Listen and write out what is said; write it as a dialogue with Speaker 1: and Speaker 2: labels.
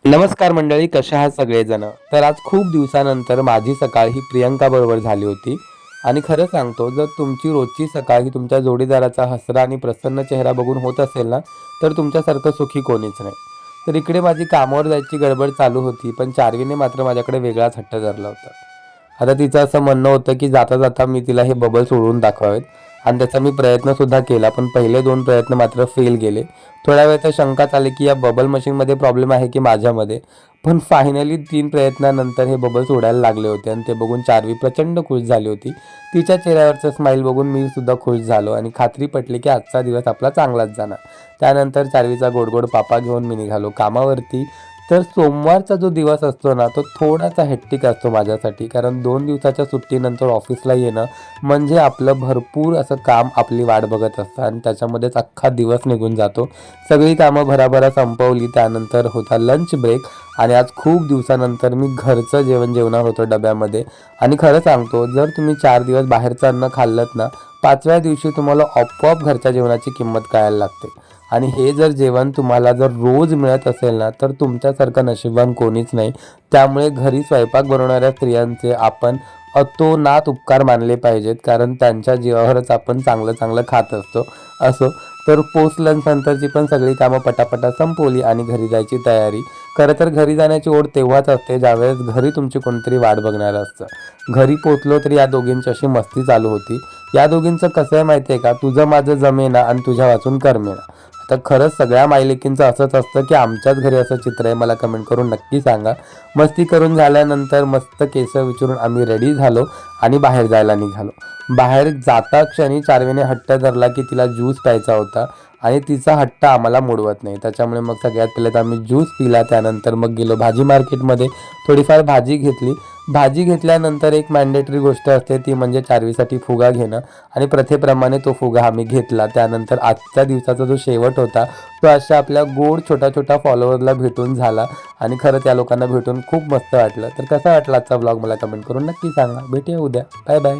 Speaker 1: नमस्कार मंडळी, कशा आहात सगळेजण. तर आज खूप दिवसानंतर माझी सकाळ ही प्रियंका बरोबर झाली होती. आणि खरं सांगतो, जर तुमची रोजची सकाळ ही तुमच्या जोडीदाराचा हसरा आणि प्रसन्न चेहरा बघून होत असेल ना, तर तुमच्यासारखं सुखी कोणीच नाही. तर इकडे माझी कामावर जायची गडबड चालू होती, पण चार्वीने मात्र माझ्याकडे वेगळाच हट्ट धरला होता. आता तिचं असं म्हणणं होतं की जाता जाता मी तिला हे बबल सोडवून दाखवावेत. आणि त्याचा मी प्रयत्नसुद्धा केला, पण पहिले 2 प्रयत्न मात्र फेल गेले. थोड्या वेळ तर शंकाच आली की या बबल मशीनमध्ये प्रॉब्लेम आहे की माझ्यामध्ये. पण फायनली 3 प्रयत्नानंतर हे बबल सोडायला लागले होते आणि ते बघून चार्वी प्रचंड खुश झाली होती. तिच्या चेहऱ्यावरचं स्माईल बघून मी सुद्धा खुश झालो आणि खात्री पटली की आजचा दिवस आपला चांगलाच जाणार. त्यानंतर चार्वीचा गोड गोड पापा घेऊन मी निघालो कामावरती. तर सोमवारचा जो दिवस असतो ना, तो थोडासा हेक्टिक असतो माझ्यासाठी, कारण 2 दिवसाच्या सुट्टीनंतर ऑफिसला येणं म्हणजे आपलं भरपूर असं काम आपली वाट बघत असतं आणि त्याच्यामध्येच अख्खा दिवस निघून जातो. सगळी कामं भराभरा संपवली, त्यानंतर होता लंच ब्रेक आणि आज खूप दिवसानंतर मी घरचं जेवण जेवणार होतो डब्यामध्ये. आणि खरं सांगतो, जर तुम्ही 4 दिवस बाहेरचं अन्न खाल्लत ना, 5व्या दिवशी तुम्हाला आपोआप घरच्या जेवणाची किंमत कळायला लागते. आणि हे जर जेवण तुम्हाला जर रोज मिळत असेल ना, तर तुमच्यासारखं नशीबवान कोणीच नाही. त्यामुळे घरी स्वयंपाक बनवणाऱ्या स्त्रियांचे आपण अतोनात उपकार मानले पाहिजेत, कारण त्यांच्या जीवावरच आपण चांगलं चांगलं खात असतो. असो, तर पोस्ट लंच नंतरची पण सगळी कामं पटापटा संपवली आणि घरी जायची तयारी. खरं तर घरी जाण्याची ओढ तेव्हाच असते ज्यावेळेस घरी तुमची कोणतरी वाट बघणारं असतं. घरी पोचलो तर या दोघींची अशी मस्ती चालू होती. या दोघींचं कसं आहे माहिती आहे का, तुझं माझं जमेना आणि तुझ्या वाचून करमेना. तर खरंच सगळ्या मायलेकींचं असंच असतं की आमच्याच घरी असं चित्र आहे. मला कमेंट करून नक्की सांगा. मस्ती करून झाल्यानंतर मस्त केस विचारून आम्ही रेडी झालो आणि बाहेर जायला निघालो. बाहेर जाता क्षणी चार्वीने हट्ट धरला की तिला ज्यूस प्यायचा होता आणि तिचा हट्ट आम्हाला मोडवत नाही. त्याच्यामुळे मग सगळ्यात पहिले तर आम्ही ज्यूस पिला. त्यानंतर मग गेलो भाजी मार्केटमध्ये, थोडीफार भाजी घेतली. भाजी घेतल्यानंतर एक मॅन्डेटरी गोष्ट असते, ती म्हणजे चार्वीसाठी फुगा घेणं. आणि प्रथेप्रमाणे तो फुगा आम्ही घेतला. त्यानंतर आजच्या दिवसाचा जो शेवट होता, तो अशा आपल्या गोड छोट्या छोट्या फॉलोअरला भेटून झाला. आणि खरंच या लोकांना भेटून खूप मस्त वाटलं. तर कसा वाटला आजचा ब्लॉग मला कमेंट करून नक्की सांगा. भेटूया उद्या. Bye bye.